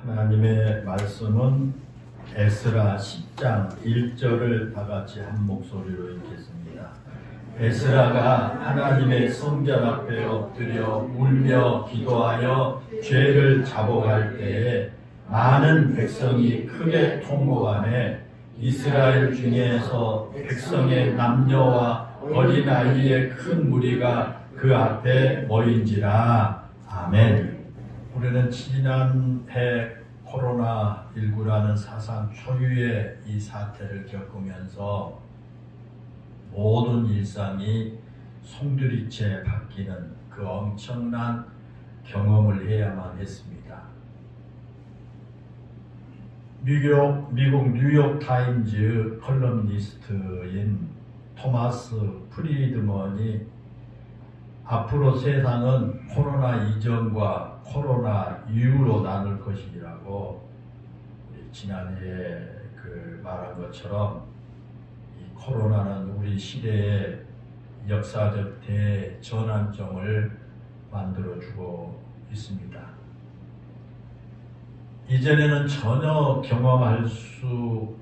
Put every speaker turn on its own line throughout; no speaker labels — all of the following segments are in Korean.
하나님의 말씀은 에스라 10장 1절을 다 같이 한 목소리로 읽겠습니다. 에스라가 하나님의 성전 앞에 엎드려 울며 기도하여 죄를 자복할 때에 많은 백성이 크게 통곡하며 이스라엘 중에서 백성의 남녀와 어린아이의 큰 무리가 그 앞에 모인지라. 아멘. 우리는 지난해 코로나19라는 사상 초유의 이 사태를 겪으면서 모든 일상이 송두리째 바뀌는 그 엄청난 경험을 해야만 했습니다. 미국 뉴욕타임즈 컬럼니스트인 토마스 프리드먼이 앞으로 세상은 코로나 이전과 코로나 이후로 나눌 것이라고 지난해에 말한 것처럼 이 코로나는 우리 시대의 역사적 대전환점을 만들어주고 있습니다. 이전에는 전혀 경험할 수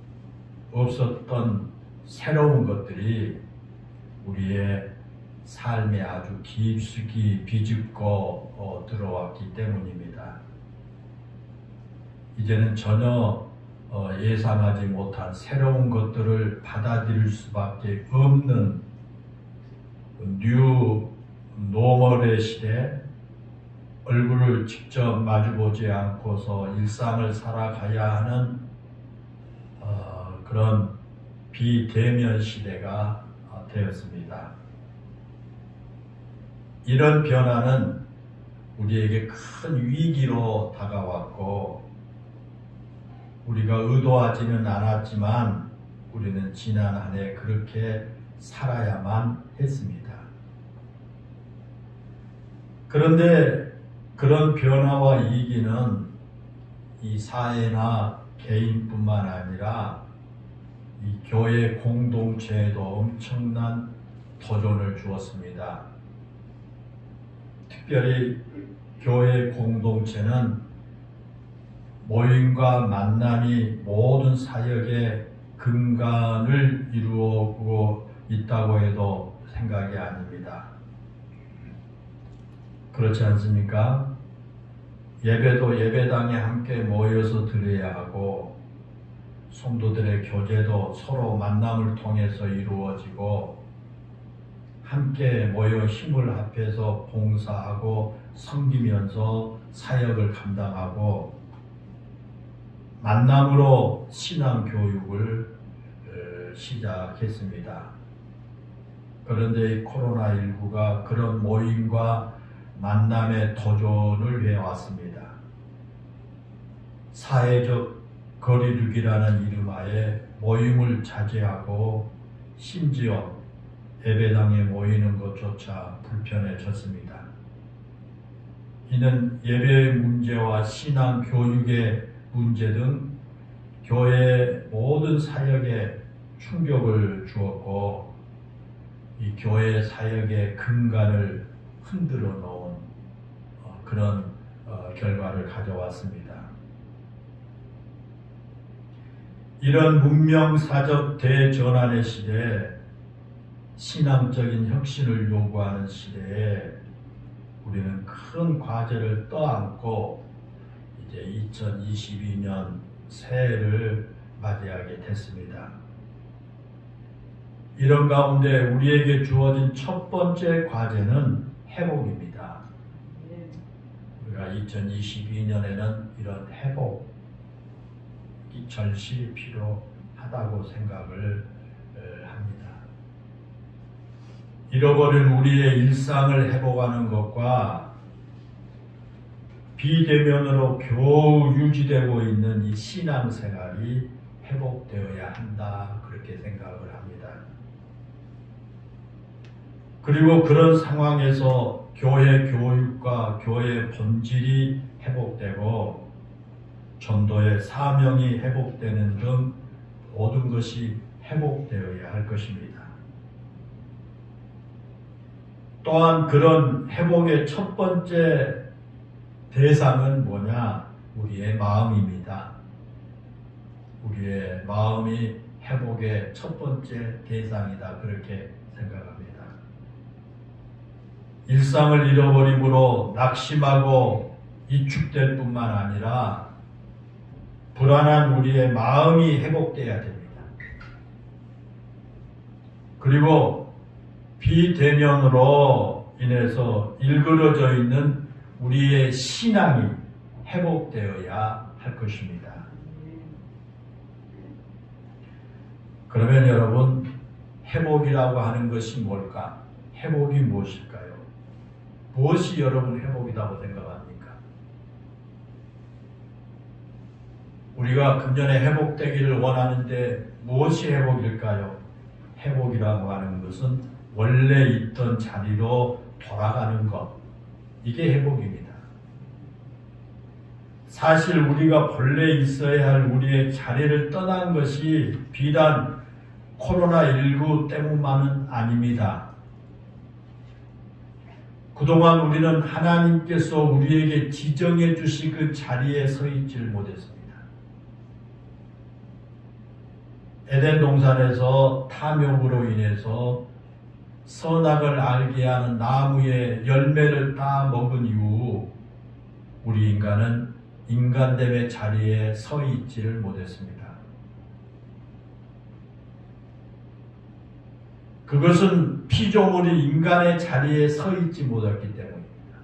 없었던 새로운 것들이 우리의 삶에 아주 깊숙이 비집고 들어왔기 때문입니다. 이제는 전혀 예상하지 못한 새로운 것들을 받아들일 수밖에 없는 뉴 노멀의 시대, 얼굴을 직접 마주보지 않고서 일상을 살아가야 하는 그런 비대면 시대가 되었습니다. 이런 변화는 우리에게 큰 위기로 다가왔고 우리가 의도하지는 않았지만 우리는 지난 한 해 그렇게 살아야만 했습니다. 그런데 그런 변화와 위기는 이 사회나 개인뿐만 아니라 이 교회 공동체에도 엄청난 도전을 주었습니다. 특별히 교회 공동체는 모임과 만남이 모든 사역의 근간을 이루고 있다고 해도 생각이 아닙니다. 그렇지 않습니까? 예배도 예배당에 함께 모여서 드려야 하고 성도들의 교제도 서로 만남을 통해서 이루어지고 함께 모여 힘을 합해서 봉사하고 섬기면서 사역을 감당하고 만남으로 신앙 교육을 시작했습니다. 그런데 이 코로나19가 그런 모임과 만남의 도전을 해왔습니다. 사회적 거리두기라는 이름하에 모임을 자제하고 심지어 예배당에 모이는 것조차 불편해졌습니다. 이는 예배의 문제와 신앙 교육의 문제 등 교회의 모든 사역에 충격을 주었고 이 교회 사역의 근간을 흔들어 놓은 그런 결과를 가져왔습니다. 이런 문명사적 대전환의 시대에 신앙적인 혁신을 요구하는 시대에 우리는 큰 과제를 떠안고 이제 2022년 새해를 맞이하게 됐습니다. 이런 가운데 우리에게 주어진 첫 번째 과제는 회복입니다. 우리가 2022년에는 이런 회복이 절실히 필요하다고 생각을 합니다. 잃어버린 우리의 일상을 회복하는 것과 비대면으로 겨우 유지되고 있는 이 신앙생활이 회복되어야 한다, 그렇게 생각을 합니다. 그리고 그런 상황에서 교회 교육과 교회의 본질이 회복되고 전도의 사명이 회복되는 등 모든 것이 회복되어야 할 것입니다. 또한 그런 회복의 첫 번째 대상은 뭐냐? 우리의 마음입니다. 우리의 마음이 회복의 첫 번째 대상이다. 그렇게 생각합니다. 일상을 잃어버림으로 낙심하고 위축될 뿐만 아니라 불안한 우리의 마음이 회복돼야 됩니다. 그리고 비대면으로 인해서 일그러져 있는 우리의 신앙이 회복되어야 할 것입니다. 그러면 여러분, 회복이라고 하는 것이 뭘까? 회복이 무엇일까요? 무엇이 여러분 회복이라고 생각합니까? 우리가 금년에 회복되기를 원하는데 무엇이 회복일까요? 회복이라고 하는 것은 원래 있던 자리로 돌아가는 것, 이게 회복입니다. 사실 우리가 본래 있어야 할 우리의 자리를 떠난 것이 비단 코로나19 때문만은 아닙니다. 그동안 우리는 하나님께서 우리에게 지정해 주신 그 자리에 서 있지를 못했습니다. 에덴 동산에서 탐욕으로 인해서 선악을 알게 하는 나무의 열매를 따 먹은 이후 우리 인간은 인간됨의 자리에 서 있지를 못했습니다. 그것은 피조물이 인간의 자리에 서 있지 못했기 때문입니다.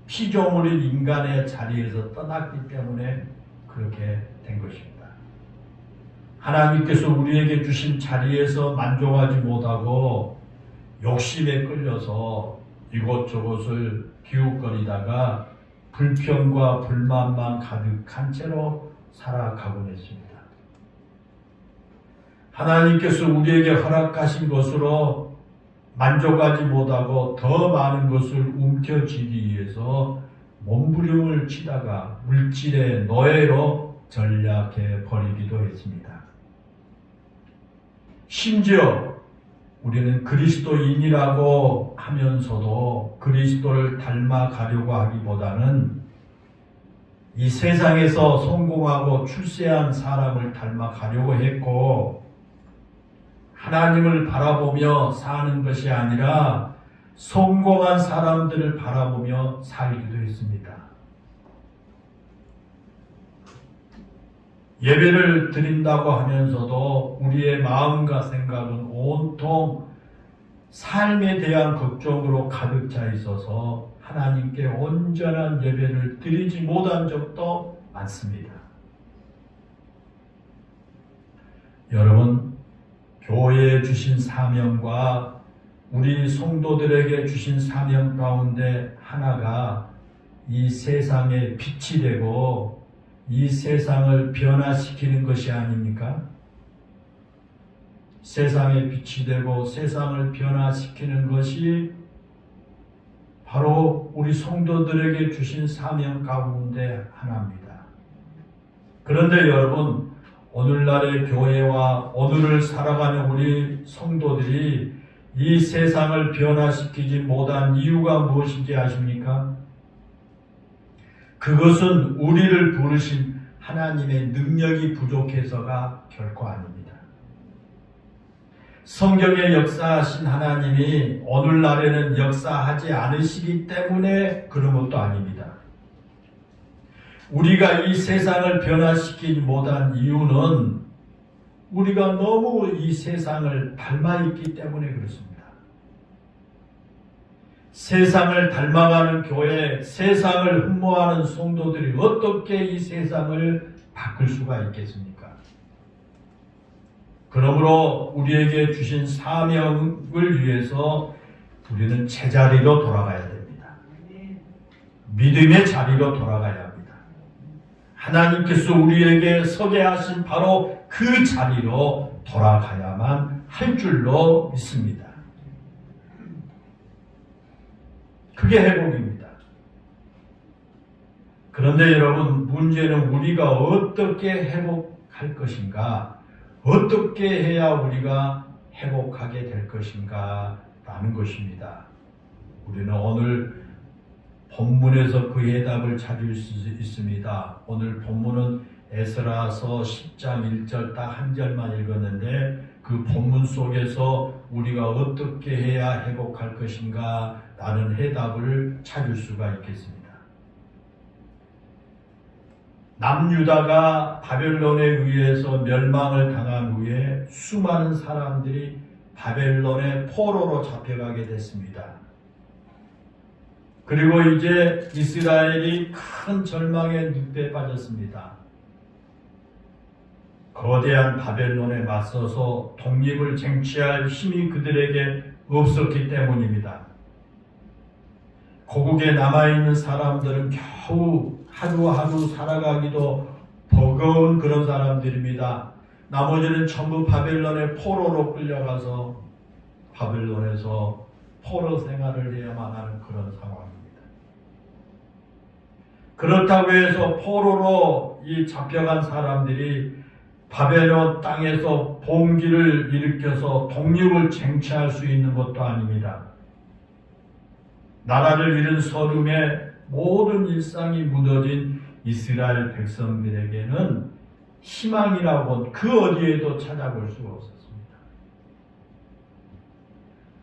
피조물이 인간의 자리에서 떠났기 때문에 그렇게 된 것입니다. 하나님께서 우리에게 주신 자리에서 만족하지 못하고 욕심에 끌려서 이곳저곳을 기웃거리다가 불평과 불만만 가득한 채로 살아가곤 했습니다. 하나님께서 우리에게 허락하신 것으로 만족하지 못하고 더 많은 것을 움켜쥐기 위해서 몸부림을 치다가 물질의 노예로 전락해 버리기도 했습니다. 심지어 우리는 그리스도인이라고 하면서도 그리스도를 닮아가려고 하기보다는 이 세상에서 성공하고 출세한 사람을 닮아가려고 했고, 하나님을 바라보며 사는 것이 아니라 성공한 사람들을 바라보며 살기도 했습니다. 예배를 드린다고 하면서도 우리의 마음과 생각은 온통 삶에 대한 걱정으로 가득 차 있어서 하나님께 온전한 예배를 드리지 못한 적도 많습니다. 여러분, 교회에 주신 사명과 우리 성도들에게 주신 사명 가운데 하나가 이 세상의 빛이 되고 이 세상을 변화시키는 것이 아닙니까? 세상의 빛이 되고 세상을 변화시키는 것이 바로 우리 성도들에게 주신 사명 가운데 하나입니다. 그런데 여러분, 오늘날의 교회와 오늘을 살아가는 우리 성도들이 이 세상을 변화시키지 못한 이유가 무엇인지 아십니까? 그것은 우리를 부르신 하나님의 능력이 부족해서가 결코 아닙니다. 성경에 역사하신 하나님이 오늘날에는 역사하지 않으시기 때문에 그런 것도 아닙니다. 우리가 이 세상을 변화시키지 못한 이유는 우리가 너무 이 세상을 닮아있기 때문에 그렇습니다. 세상을 닮아가는 교회, 세상을 흠모하는 성도들이 어떻게 이 세상을 바꿀 수가 있겠습니까? 그러므로 우리에게 주신 사명을 위해서 우리는 제자리로 돌아가야 됩니다. 믿음의 자리로 돌아가야 합니다. 하나님께서 우리에게 서게 하신 바로 그 자리로 돌아가야만 할 줄로 믿습니다. 그게 회복입니다. 그런데 여러분, 문제는 우리가 어떻게 회복할 것인가, 어떻게 해야 우리가 회복하게 될 것인가 라는 것입니다. 우리는 오늘 본문에서 그 해답을 찾을 수 있습니다. 오늘 본문은 에스라서 10장 1절 딱 한 절만 읽었는데 그 본문 속에서 우리가 어떻게 해야 회복할 것인가 라는 해답을 찾을 수가 있겠습니다. 남유다가 바벨론에 의해서 멸망을 당한 후에 수많은 사람들이 바벨론의 포로로 잡혀가게 됐습니다. 그리고 이제 이스라엘이 큰 절망의 늪에 빠졌습니다. 거대한 바벨론에 맞서서 독립을 쟁취할 힘이 그들에게 없었기 때문입니다. 고국에 남아있는 사람들은 겨우 하루하루 살아가기도 버거운 그런 사람들입니다. 나머지는 전부 바벨론의 포로로 끌려가서 바벨론에서 포로 생활을 해야만 하는 그런 상황입니다. 그렇다고 해서 포로로 이 잡혀간 사람들이 바벨론 땅에서 봉기를 일으켜서 독립을 쟁취할 수 있는 것도 아닙니다. 나라를 잃은 서름에 모든 일상이 무너진 이스라엘 백성들에게는 희망이라고 그 어디에도 찾아볼 수가 없었습니다.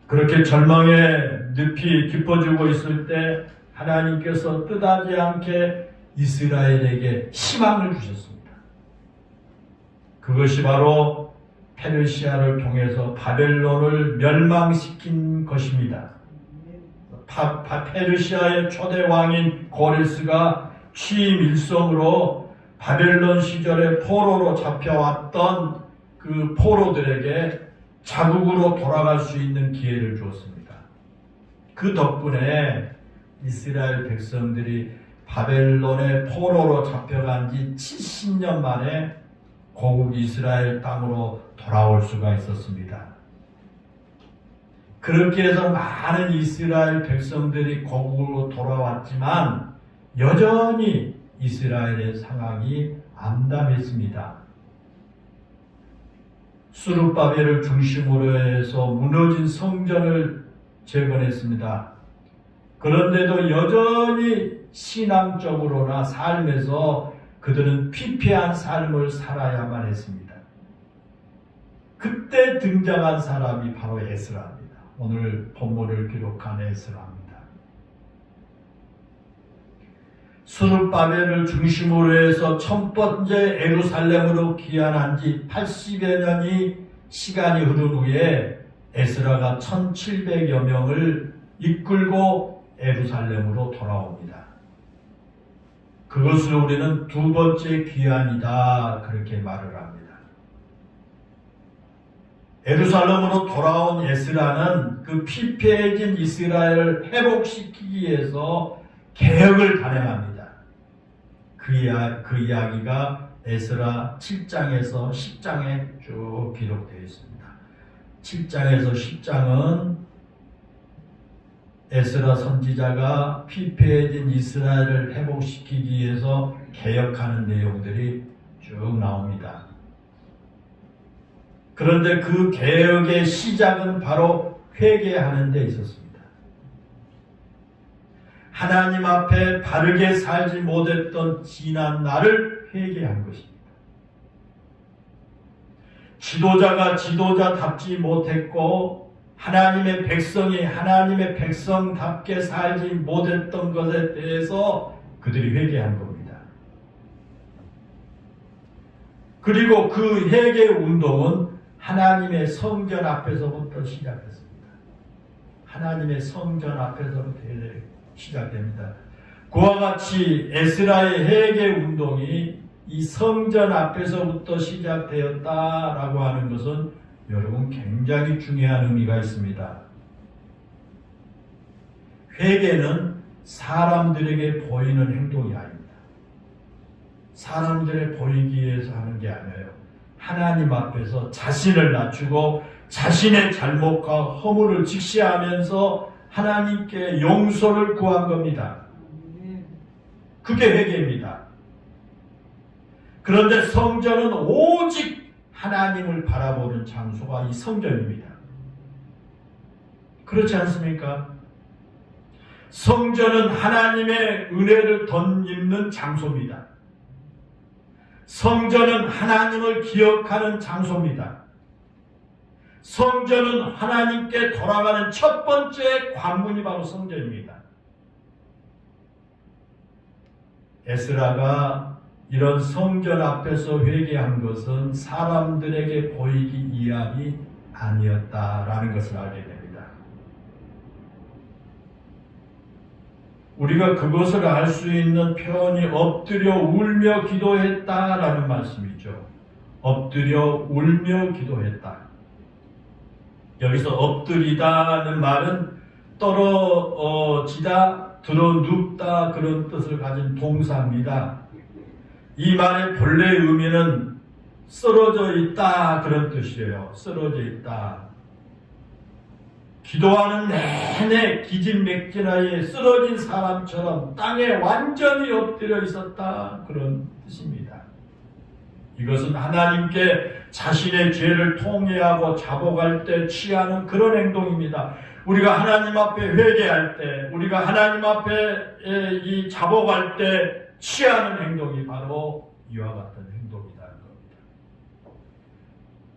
그렇게 절망의 늪이 깊어지고 있을 때 하나님께서 뜻하지 않게 이스라엘에게 희망을 주셨습니다. 그것이 바로 페르시아를 통해서 바벨론을 멸망시킨 것입니다. 페르시아의 초대 왕인 고레스가 취임 일성으로 바벨론 시절에 포로로 잡혀왔던 그 포로들에게 자국으로 돌아갈 수 있는 기회를 주었습니다. 그 덕분에 이스라엘 백성들이 바벨론의 포로로 잡혀간 지 70년 만에 고국 이스라엘 땅으로 돌아올 수가 있었습니다. 그렇게 해서 많은 이스라엘 백성들이 고국으로 돌아왔지만 여전히 이스라엘의 상황이 암담했습니다. 스룹바벨을 중심으로 해서 무너진 성전을 재건했습니다. 그런데도 여전히 신앙적으로나 삶에서 그들은 피폐한 삶을 살아야만 했습니다. 그때 등장한 사람이 바로 에스라입니다. 오늘 본문을 기록한 에스라입니다. 스룹바벨을 중심으로 해서 첫 번째 예루살렘으로 귀환한 지 80여 년이 시간이 흐른 후에 에스라가 1700여 명을 이끌고 예루살렘으로 돌아옵니다. 그것을 우리는 두 번째 귀환이다 그렇게 말을 합니다. 예루살렘으로 돌아온 에스라는 그 피폐해진 이스라엘을 회복시키기 위해서 개혁을 단행합니다. 그 이야기가 에스라 7장에서 10장에 쭉 기록되어 있습니다. 7장에서 10장은 에스라 선지자가 피폐해진 이스라엘을 회복시키기 위해서 개혁하는 내용들이 쭉 나옵니다. 그런데 그 개혁의 시작은 바로 회개하는 데 있었습니다. 하나님 앞에 바르게 살지 못했던 지난 날을 회개한 것입니다. 지도자가 지도자답지 못했고 하나님의 백성이 하나님의 백성답게 살지 못했던 것에 대해서 그들이 회개한 겁니다. 그리고 그 회개 운동은 하나님의 성전 앞에서부터 시작했습니다. 하나님의 성전 앞에서부터 시작됩니다. 그와 같이 에스라의 회개 운동이 이 성전 앞에서부터 시작되었다라고 하는 것은 여러분 굉장히 중요한 의미가 있습니다. 회개는 사람들에게 보이는 행동이 아닙니다. 사람들에 보이기 위해서 하는 게 아니에요. 하나님 앞에서 자신을 낮추고 자신의 잘못과 허물을 직시하면서 하나님께 용서를 구한 겁니다. 그게 회개입니다. 그런데 성전은 오직 하나님을 바라보는 장소가 이 성전입니다. 그렇지 않습니까? 성전은 하나님의 은혜를 덧입는 장소입니다. 성전은 하나님을 기억하는 장소입니다. 성전은 하나님께 돌아가는 첫 번째 관문이 바로 성전입니다. 에스라가 이런 성전 앞에서 회개한 것은 사람들에게 보이기 위함이 아니었다라는 것을 알게 됩니다. 우리가 그것을 알 수 있는 표현이 엎드려 울며 기도했다라는 말씀이죠. 엎드려 울며 기도했다. 여기서 엎드리다는 말은 떨어지다, 드러눕다 그런 뜻을 가진 동사입니다. 이 말의 본래 의미는 쓰러져 있다 그런 뜻이에요. 쓰러져 있다. 기도하는 내내 기진맥진하에 쓰러진 사람처럼 땅에 완전히 엎드려 있었다 그런 뜻입니다. 이것은 하나님께 자신의 죄를 통회하고 자복할 때 취하는 그런 행동입니다. 우리가 하나님 앞에 회개할 때, 우리가 하나님 앞에 이 자복할 때 취하는 행동이 바로 이와 같은 행동이라는 겁니다.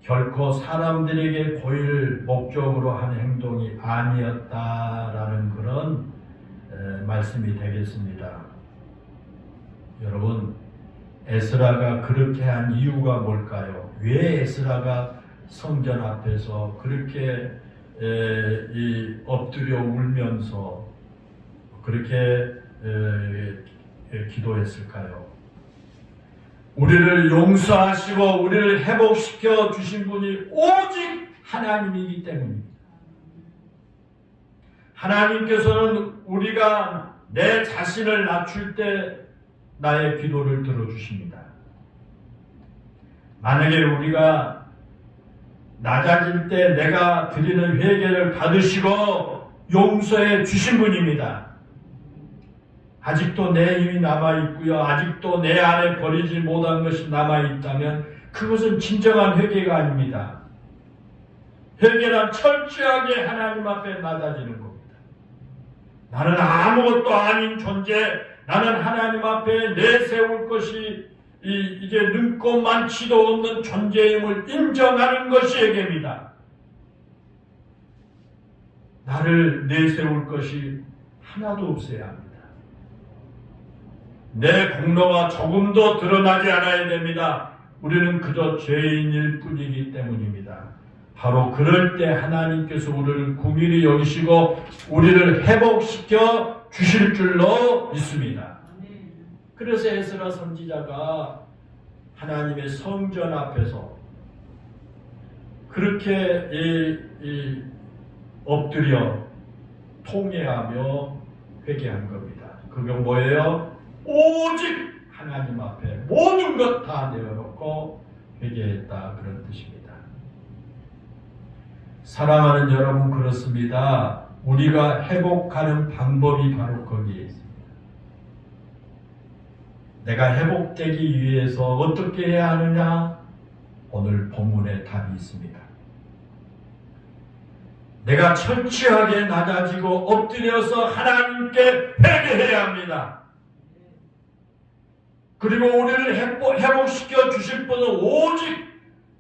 결코 사람들에게 보일 목적으로 하는 행동이 아니었다라는 그런 말씀이 되겠습니다. 여러분, 에스라가 그렇게 한 이유가 뭘까요? 왜 에스라가 성전 앞에서 그렇게 엎드려 울면서 그렇게 기도했을까요? 우리를 용서하시고 우리를 회복시켜 주신 분이 오직 하나님이기 때문입니다. 하나님께서는 우리가 내 자신을 낮출 때 나의 기도를 들어주십니다. 만약에 우리가 낮아질 때 내가 드리는 회개를 받으시고 용서해 주신 분입니다. 아직도 내 힘이 남아있고요. 아직도 내 안에 버리지 못한 것이 남아있다면 그것은 진정한 회개가 아닙니다. 회개란 철저하게 하나님 앞에 낮아지는 겁니다. 나는 아무것도 아닌 존재, 나는 하나님 앞에 내세울 것이 이제 능고 많지도 없는 존재임을 인정하는 것이 회개입니다. 나를 내세울 것이 하나도 없어야 합니다. 내 공로가 조금도 드러나지 않아야 됩니다. 우리는 그저 죄인일 뿐이기 때문입니다. 바로 그럴 때 하나님께서 우리를 긍휼히 여기시고 우리를 회복시켜 주실 줄로 믿습니다. 그래서 에스라 선지자가 하나님의 성전 앞에서 그렇게 엎드려 통회하며 회개한 겁니다. 그게 뭐예요? 오직 하나님 앞에 모든 것 다 내어놓고 회개했다 그런 뜻입니다. 사랑하는 여러분, 그렇습니다. 우리가 회복하는 방법이 바로 거기에 있습니다. 내가 회복되기 위해서 어떻게 해야 하느냐? 오늘 본문에 답이 있습니다. 내가 철저하게 낮아지고 엎드려서 하나님께 회개해야 합니다. 그리고 우리를 회복시켜 주실 분은 오직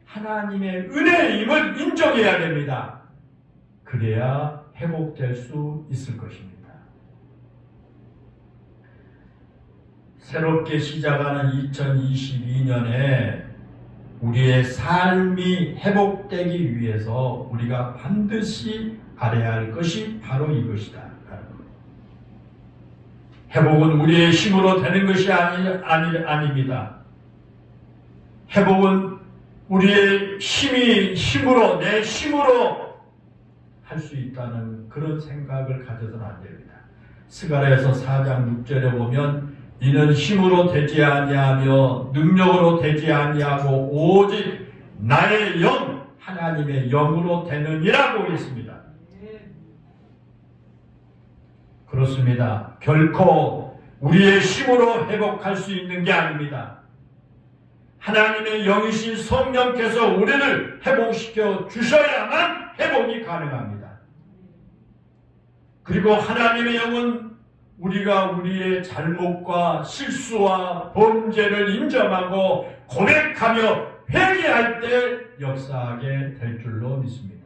하나님의 은혜임을 인정해야 됩니다. 그래야 회복될 수 있을 것입니다. 새롭게 시작하는 2022년에 우리의 삶이 회복되기 위해서 우리가 반드시 알아야 할 것이 바로 이것이다. 회복은 우리의 힘으로 되는 것이 아닙니다. 회복은 우리의 힘으로, 내 힘으로 할 수 있다는 그런 생각을 가져서는 안 됩니다. 스가랴서 4장 6절에 보면 이는 힘으로 되지 아니하며 능력으로 되지 아니하고 오직 나의 영, 하나님의 영으로 되느니라고 했습니다. 그렇습니다. 결코 우리의 힘으로 회복할 수 있는 게 아닙니다. 하나님의 영이신 성령께서 우리를 회복시켜 주셔야만 회복이 가능합니다. 그리고 하나님의 영은 우리가 우리의 잘못과 실수와 범죄를 인정하고 고백하며 회개할 때 역사하게 될 줄로 믿습니다.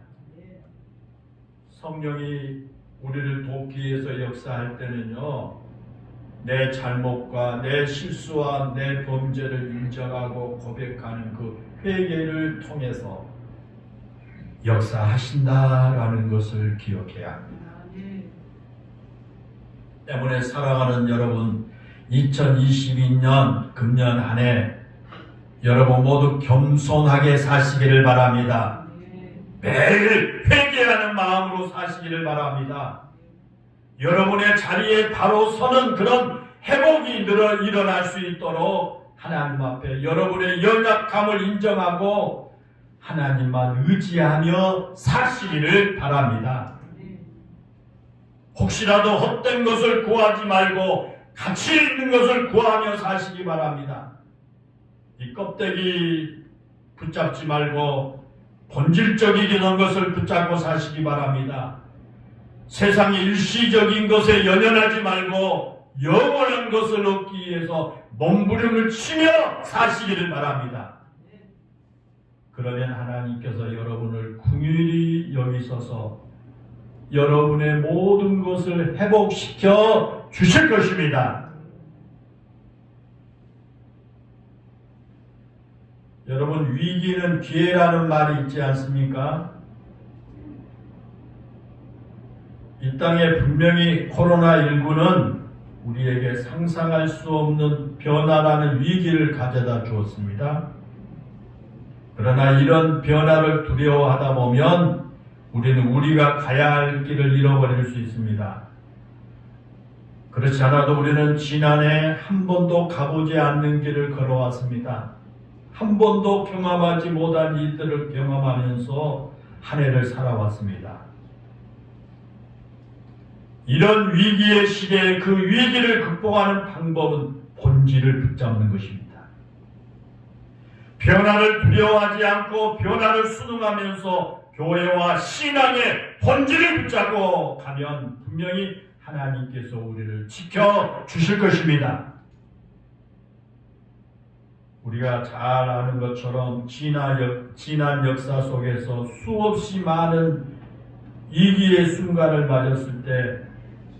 성령이 우리를 돕기 위해서 역사할 때는요, 내 잘못과 내 실수와 내 범죄를 인정하고 고백하는 그 회개를 통해서 역사하신다라는 것을 기억해야 합니다. 때문에 사랑하는 여러분, 2022년 금년 한 해 여러분 모두 겸손하게 사시기를 바랍니다. 매일 회개하는 마음으로 사시기를 바랍니다. 여러분의 자리에 바로 서는 그런 회복이 일어날 수 있도록 하나님 앞에 여러분의 연약함을 인정하고 하나님만 의지하며 사시기를 바랍니다. 혹시라도 헛된 것을 구하지 말고 가치 있는 것을 구하며 사시기 바랍니다. 이 껍데기 붙잡지 말고 본질적이긴 한 것을 붙잡고 사시기 바랍니다. 세상의 일시적인 것에 연연하지 말고 영원한 것을 얻기 위해서 몸부림을 치며 사시기를 바랍니다. 그러면 하나님께서 여러분을 긍휼히 여기셔서 여러분의 모든 것을 회복시켜 주실 것입니다. 여러분, 위기는 기회라는 말이 있지 않습니까? 이 땅에 분명히 코로나19는 우리에게 상상할 수 없는 변화라는 위기를 가져다 주었습니다. 그러나 이런 변화를 두려워하다 보면 우리는 우리가 가야 할 길을 잃어버릴 수 있습니다. 그렇지 않아도 우리는 지난해 한 번도 가보지 않는 길을 걸어왔습니다. 한 번도 경험하지 못한 일들을 경험하면서 한 해를 살아왔습니다. 이런 위기의 시대에 그 위기를 극복하는 방법은 본질을 붙잡는 것입니다. 변화를 두려워하지 않고 변화를 순응하면서 교회와 신앙의 본질을 붙잡고 가면 분명히 하나님께서 우리를 지켜주실 것입니다. 우리가 잘 아는 것처럼 지난 역사 속에서 수없이 많은 위기의 순간을 맞았을 때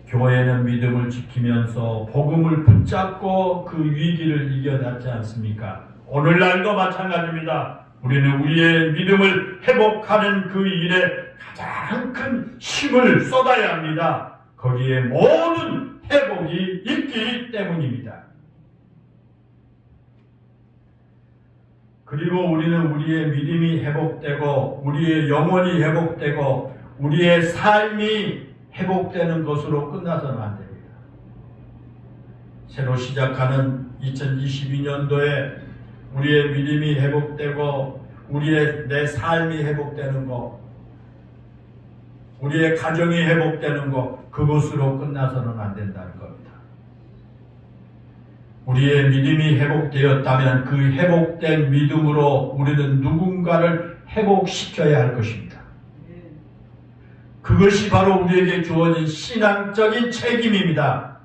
교회는 믿음을 지키면서 복음을 붙잡고 그 위기를 이겨냈지 않습니까? 오늘날도 마찬가지입니다. 우리는 우리의 믿음을 회복하는 그 일에 가장 큰 힘을 쏟아야 합니다. 거기에 모든 회복이 있기 때문입니다. 그리고 우리는 우리의 믿음이 회복되고 우리의 영혼이 회복되고 우리의 삶이 회복되는 것으로 끝나서는 안 됩니다. 새로 시작하는 2022년도에 우리의 믿음이 회복되고 내 삶이 회복되는 것, 우리의 가정이 회복되는 것, 그것으로 끝나서는 안 된다는 겁니다. 우리의 믿음이 회복되었다면 그 회복된 믿음으로 우리는 누군가를 회복시켜야 할 것입니다. 그것이 바로 우리에게 주어진 신앙적인 책임입니다.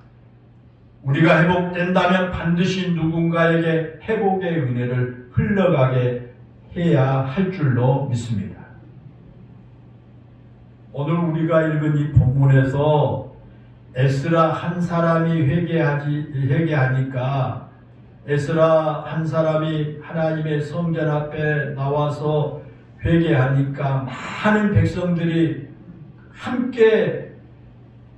우리가 회복된다면 반드시 누군가에게 회복의 은혜를 흘러가게 해야 할 줄로 믿습니다. 오늘 우리가 읽은 이 본문에서 에스라 한 사람이 회개하니까 에스라 한 사람이 하나님의 성전 앞에 나와서 회개하니까 많은 백성들이 함께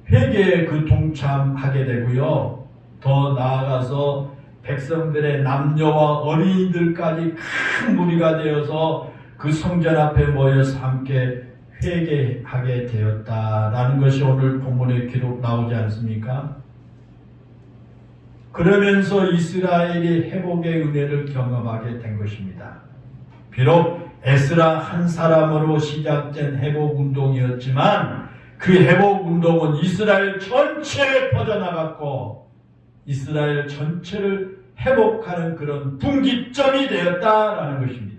회개에 동참하게 되고요. 더 나아가서 백성들의 남녀와 어린이들까지 큰 무리가 되어서 그 성전 앞에 모여서 함께 회개하게 되었다라는 것이 오늘 본문에 기록 나오지 않습니까? 그러면서 이스라엘이 회복의 은혜를 경험하게 된 것입니다. 비록 에스라 한 사람으로 시작된 회복운동이었지만 그 회복운동은 이스라엘 전체에 퍼져나갔고 이스라엘 전체를 회복하는 그런 분기점이 되었다라는 것입니다.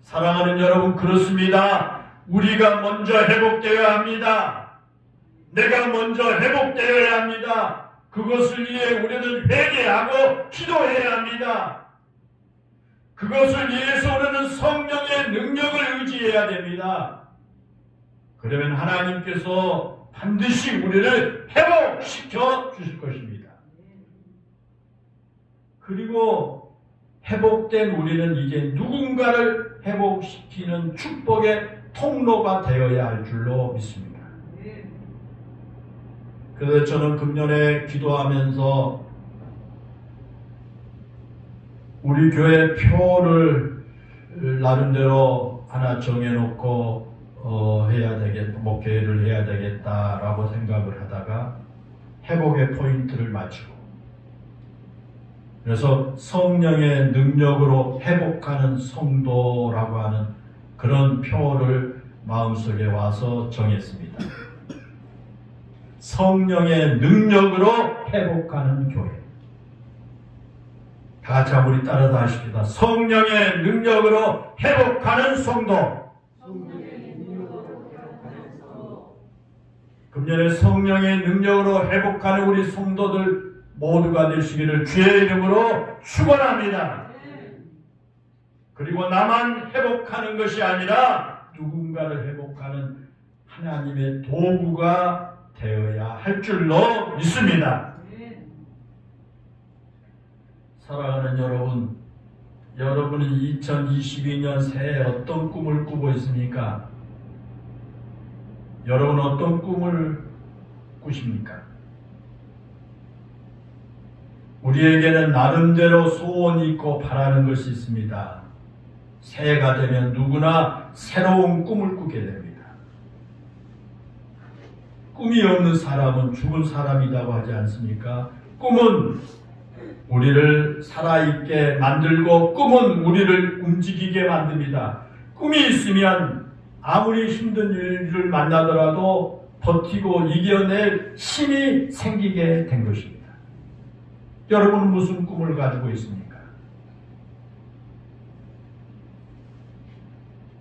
사랑하는 여러분, 그렇습니다. 우리가 먼저 회복되어야 합니다. 내가 먼저 회복되어야 합니다. 그것을 위해 우리는 회개하고 기도해야 합니다. 그것을 위해서 우리는 성령의 능력을 의지해야 됩니다. 그러면 하나님께서 반드시 우리를 회복시켜 주실 것입니다. 그리고 회복된 우리는 이제 누군가를 회복시키는 축복의 통로가 되어야 할 줄로 믿습니다. 그래서 저는 금년에 기도하면서 우리 교회 표를 나름대로 하나 정해놓고 목회를 해야 되겠다라고 생각을 하다가 회복의 포인트를 맞추고, 그래서 성령의 능력으로 회복하는 성도라고 하는 그런 표를 마음속에 와서 정했습니다. 성령의 능력으로 회복하는 교회. 다 같이 우리 따라서 하십시다. 성령의 능력으로 회복하는 성도. 금년에 성령의 능력으로 회복하는 우리 성도들 모두가 되시기를 주의 이름으로 축원합니다. 그리고 나만 회복하는 것이 아니라 누군가를 회복하는 하나님의 도구가 되어야 할 줄로 믿습니다. 사랑하는 여러분, 여러분은 2022년 새해 어떤 꿈을 꾸고 있습니까? 여러분 어떤 꿈을 꾸십니까? 우리에게는 나름대로 소원이 있고 바라는 것이 있습니다. 새해가 되면 누구나 새로운 꿈을 꾸게 됩니다. 꿈이 없는 사람은 죽은 사람이라고 하지 않습니까? 꿈은 우리를 살아있게 만들고 꿈은 우리를 움직이게 만듭니다. 꿈이 있으면 아무리 힘든 일을 만나더라도 버티고 이겨낼 힘이 생기게 된 것입니다. 여러분은 무슨 꿈을 가지고 있습니까?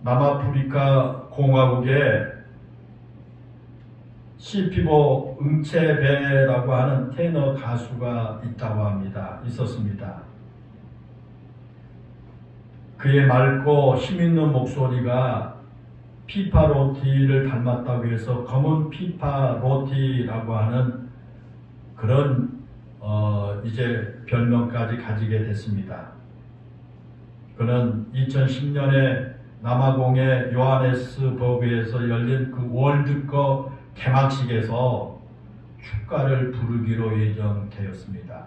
남아프리카 공화국에 시피보 응체베라고 하는 테너 가수가 있다고 합니다. 있었습니다. 그의 맑고 힘있는 목소리가 피파로티를 닮았다고 해서 검은 피파로티라고 하는 그런 이제 별명까지 가지게 됐습니다. 그는 2010년에 남아공의 요하네스버그에서 열린 그 월드컵 개막식에서 축가를 부르기로 예정되었습니다.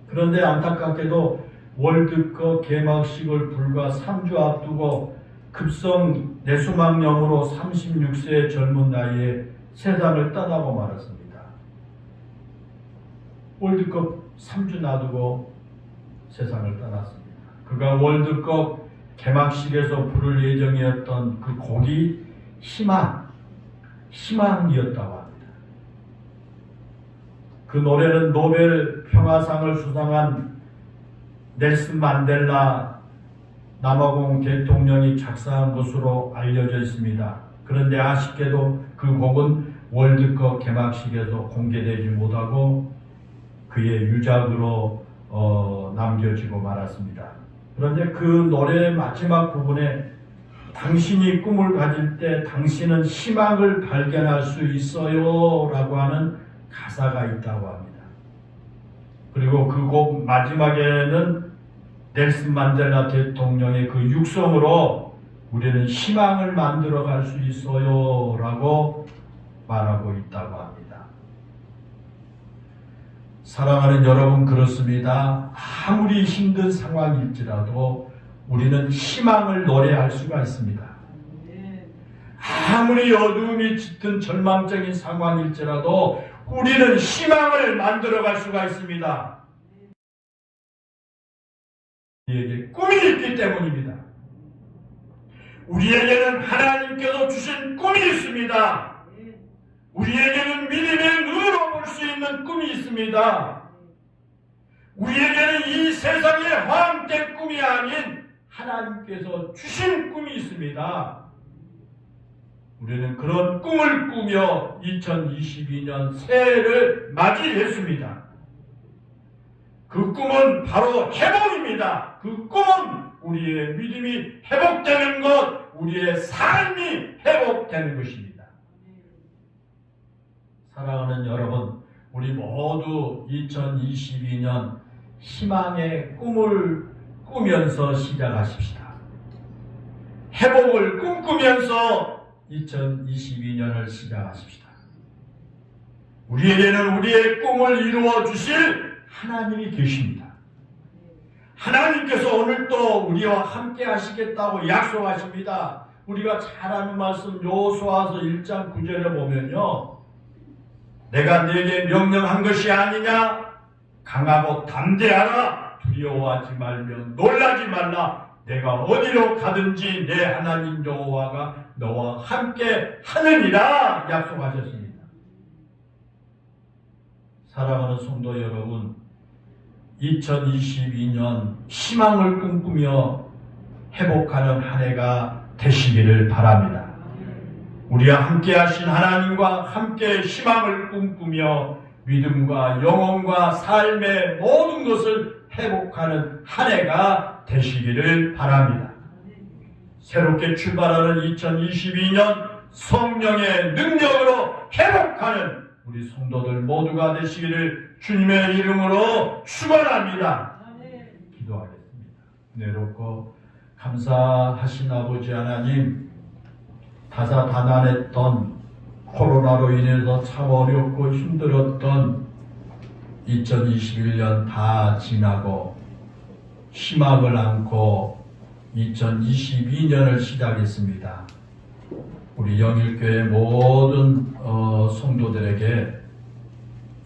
그런데 안타깝게도 월드컵 개막식을 불과 3주 앞두고 급성 뇌수막염으로 36세의 젊은 나이에 세상을 떠나고 말았습니다. 월드컵 3주 놔두고 세상을 떠났습니다. 그가 월드컵 개막식에서 부를 예정이었던 그 곡이 희망이었다고 합니다. 그 노래는 노벨 평화상을 수상한 넬슨 만델라 남아공 대통령이 작사한 것으로 알려져 있습니다. 그런데 아쉽게도 그 곡은 월드컵 개막식에서 공개되지 못하고 그의 유작으로 남겨지고 말았습니다. 그런데 그 노래의 마지막 부분에 당신이 꿈을 가질 때 당신은 희망을 발견할 수 있어요 라고 하는 가사가 있다고 합니다. 그리고 그 곡 마지막에는 넬슨 만델라 대통령의 그 육성으로 우리는 희망을 만들어 갈 수 있어요 라고 말하고 있다고 합니다. 사랑하는 여러분, 그렇습니다. 아무리 힘든 상황일지라도 우리는 희망을 노래할 수가 있습니다. 아무리 어두움이 짙은 절망적인 상황일지라도 우리는 희망을 만들어갈 수가 있습니다. 우리에게 꿈이 있기 때문입니다. 우리에게는 하나님께서 주신 꿈이 있습니다. 우리에게는 믿음의 눈으로 볼 수 있는 꿈이 있습니다. 우리에게는 이 세상의 허황된 꿈이 아닌 하나님께서 주신 꿈이 있습니다. 우리는 그런 꿈을 꾸며 2022년 새해를 맞이했습니다. 그 꿈은 바로 회복입니다. 그 꿈은 우리의 믿음이 회복되는 것, 우리의 삶이 회복되는 것입니다. 사랑하는 여러분, 우리 모두 2022년 희망의 꿈을 꾸면서 시작하십시다. 회복을 꿈꾸면서 2022년을 시작하십시다. 우리에게는 우리의 꿈을 이루어 주실 하나님이 계십니다. 하나님께서 오늘도 우리와 함께 하시겠다고 약속하십니다. 우리가 잘 아는 말씀 여호수아서 1장 9절에 보면요, 내가 네게 명령한 것이 아니냐? 강하고 담대하라. 두려워하지 말며 놀라지 말라. 내가 어디로 가든지 내 하나님 여호와가 너와 함께 하느니라 약속하셨습니다. 사랑하는 성도 여러분, 2022년 희망을 꿈꾸며 회복하는 한 해가 되시기를 바랍니다. 우리와 함께 하신 하나님과 함께 희망을 꿈꾸며 믿음과 영혼과 삶의 모든 것을 회복하는 한 해가 되시기를 바랍니다. 새롭게 출발하는 2022년 성령의 능력으로 회복하는 우리 성도들 모두가 되시기를 주님의 이름으로 축원합니다. 기도하겠습니다. 은혜롭고 감사하신 아버지 하나님, 다사다난했던 코로나로 인해서 참 어렵고 힘들었던 2021년 다 지나고 희망을 안고 2022년을 시작했습니다. 우리 영일교회 모든 성도들에게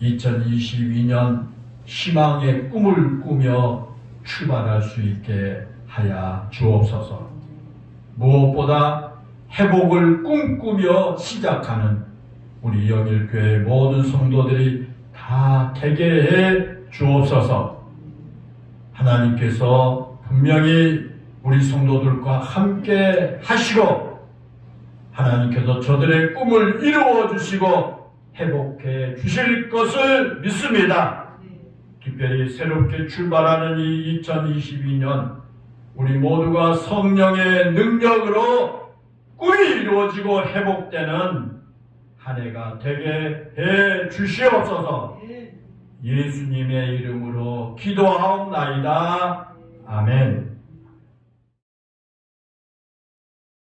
2022년 희망의 꿈을 꾸며 출발할 수 있게 하여 주옵소서. 무엇보다 회복을 꿈꾸며 시작하는 우리 영일교회 모든 성도들이 다 되게 해 주옵소서. 하나님께서 분명히 우리 성도들과 함께 하시고 하나님께서 저들의 꿈을 이루어 주시고 회복해 주실 것을 믿습니다. 특별히 새롭게 출발하는 이 2022년 우리 모두가 성령의 능력으로 꿈이 이루어지고 회복되는 한 해가 되게 해 주시옵소서. 예수님의 이름으로 기도하옵나이다. 아멘.